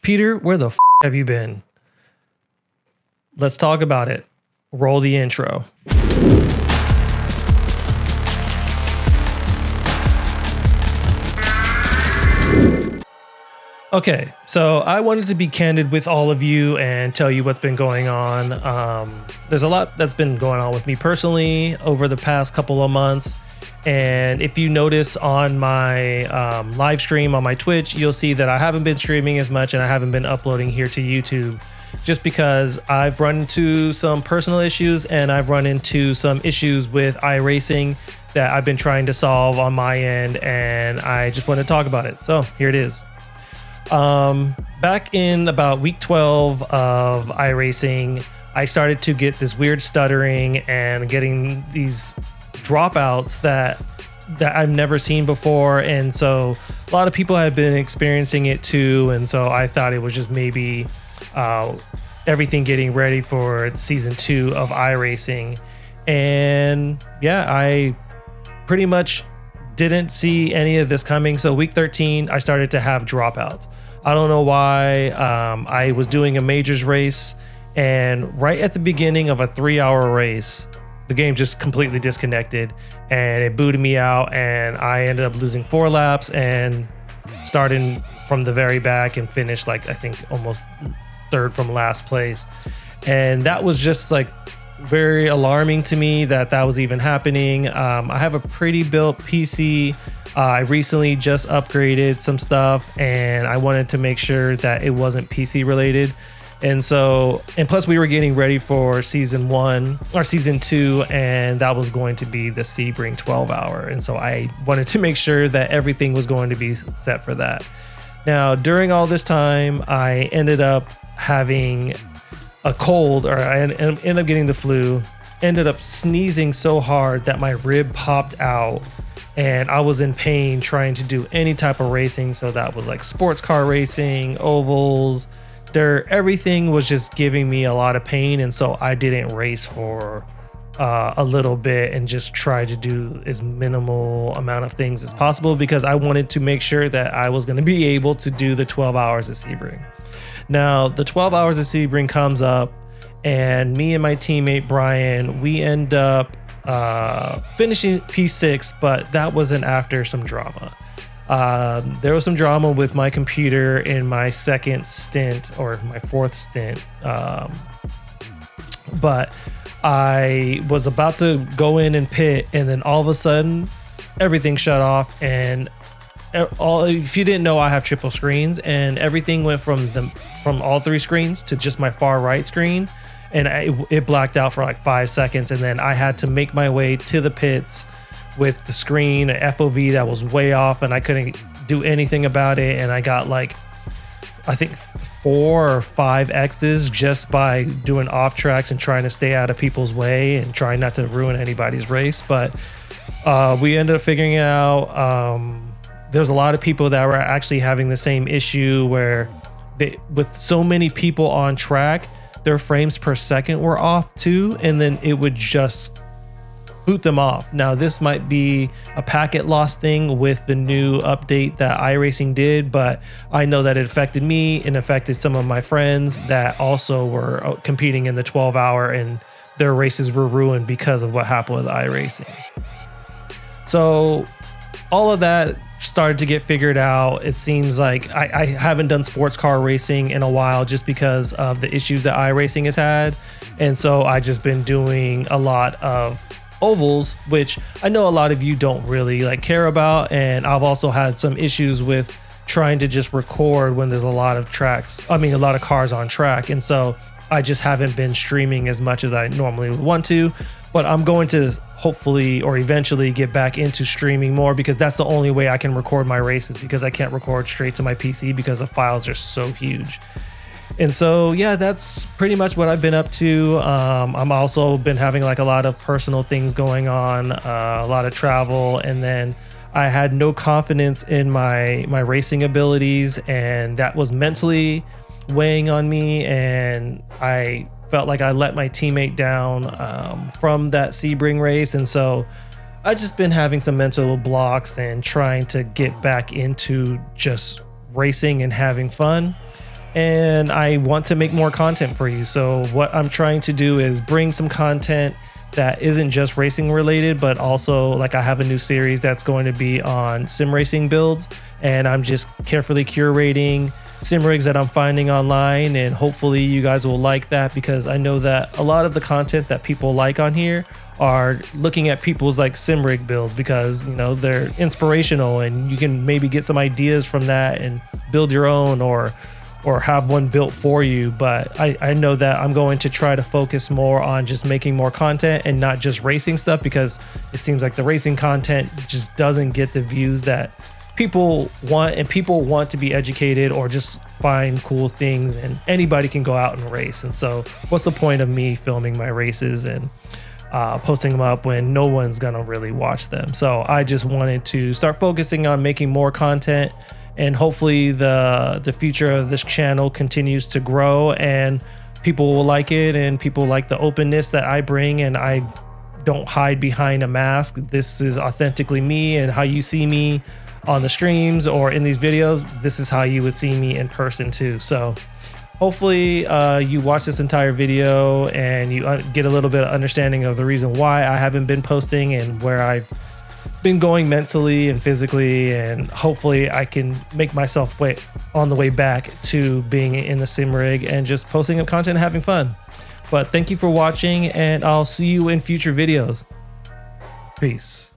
Peter, where the have you been? Let's talk about it. Roll the intro. Okay, so I wanted to be candid with all of you and tell you what's been going on. There's a lot that's been going on with me personally over the past couple of months. And if you notice on my live stream on my Twitch, you'll see that I haven't been streaming as much and I haven't been uploading here to YouTube just because I've run into some personal issues and I've run into some issues with iRacing that I've been trying to solve on my end, and I just want to talk about it. So here it is. Back in about week 12 of iRacing, I started to get this weird stuttering and getting these dropouts that I've never seen before, and so a lot of people have been experiencing it too, and so I thought it was just maybe everything getting ready for season 2 of iRacing. And yeah, I pretty much didn't see any of this coming. So week 13 I started to have dropouts. I don't know why. I was doing a majors race, and right at the beginning of a 3-hour race, the game just completely disconnected and it booted me out, and I ended up losing 4 laps and starting from the very back and finished like I think almost third from last place. And that was just like very alarming to me that was even happening. I have a pretty built PC. I recently just upgraded some stuff and I wanted to make sure that it wasn't PC related. And so, and plus we were getting ready for season 1 or season 2, and that was going to be the Sebring 12-hour. And so I wanted to make sure that everything was going to be set for that. Now, during all this time, I ended up having a cold, or I ended up getting the flu, ended up sneezing so hard that my rib popped out, and I was in pain trying to do any type of racing. So that was like sports car racing, ovals, dirt, everything was just giving me a lot of pain. And so I didn't race for a little bit and just tried to do as minimal amount of things as possible because I wanted to make sure that I was going to be able to do the 12 hours of Sebring. Now, the 12 hours of Sebring comes up, and me and my teammate Brian, we end up finishing P6, but that wasn't after some drama. There was some drama with my computer in my second stint, or my fourth stint, but I was about to go in and pit, and then all of a sudden everything shut off. And if you didn't know, I have triple screens, and everything went from all 3 screens to just my far right screen, and it blacked out for like 5 seconds. And then I had to make my way to the pits with the screen, an FOV that was way off, and I couldn't do anything about it. And I got like, I think 4 or 5 X's just by doing off tracks and trying to stay out of people's way and trying not to ruin anybody's race. But we ended up figuring it out. There's a lot of people that were actually having the same issue where with so many people on track, their frames per second were off too, and then it would just boot them off. Now, this might be a packet loss thing with the new update that iRacing did, but I know that it affected me and affected some of my friends that also were competing in the 12-hour, and their races were ruined because of what happened with iRacing. So all of that started to get figured out. It seems like I haven't done sports car racing in a while just because of the issues that iRacing has had. And so I just been doing a lot of ovals, which I know a lot of you don't really like care about. And I've also had some issues with trying to just record when there's a lot of a lot of cars on track. And so I just haven't been streaming as much as I normally would want to, but I'm going to hopefully or eventually get back into streaming more, because that's the only way I can record my races, because I can't record straight to my PC because the files are so huge. And so, yeah, that's pretty much what I've been up to. I'm also been having like a lot of personal things going on, a lot of travel, and then I had no confidence in my racing abilities, and that was mentally weighing on me, and I felt like I let my teammate down from that Sebring race. And so I've just been having some mental blocks and trying to get back into just racing and having fun. and I want to make more content for you. So what I'm trying to do is bring some content that isn't just racing related, but also like I have a new series that's going to be on sim racing builds, and I'm just carefully curating sim rigs that I'm finding online, and hopefully you guys will like that, because I know that a lot of the content that people like on here are looking at people's like sim rig builds, because you know they're inspirational and you can maybe get some ideas from that and build your own or have one built for you. But I know that I'm going to try to focus more on just making more content and not just racing stuff, because it seems like the racing content just doesn't get the views that people want, and people want to be educated or just find cool things, and anybody can go out and race. And so what's the point of me filming my races and posting them up when no one's gonna really watch them? So I just wanted to start focusing on making more content, and hopefully the future of this channel continues to grow and people will like it, and people like the openness that I bring, and I don't hide behind a mask. This is authentically me, and how you see me on the streams or in these videos, this is how you would see me in person too. So hopefully you watch this entire video and you get a little bit of understanding of the reason why I haven't been posting and where I've been going mentally and physically, and hopefully I can make myself on the way back to being in the sim rig and just posting up content and having fun. But thank you for watching, and I'll see you in future videos. Peace.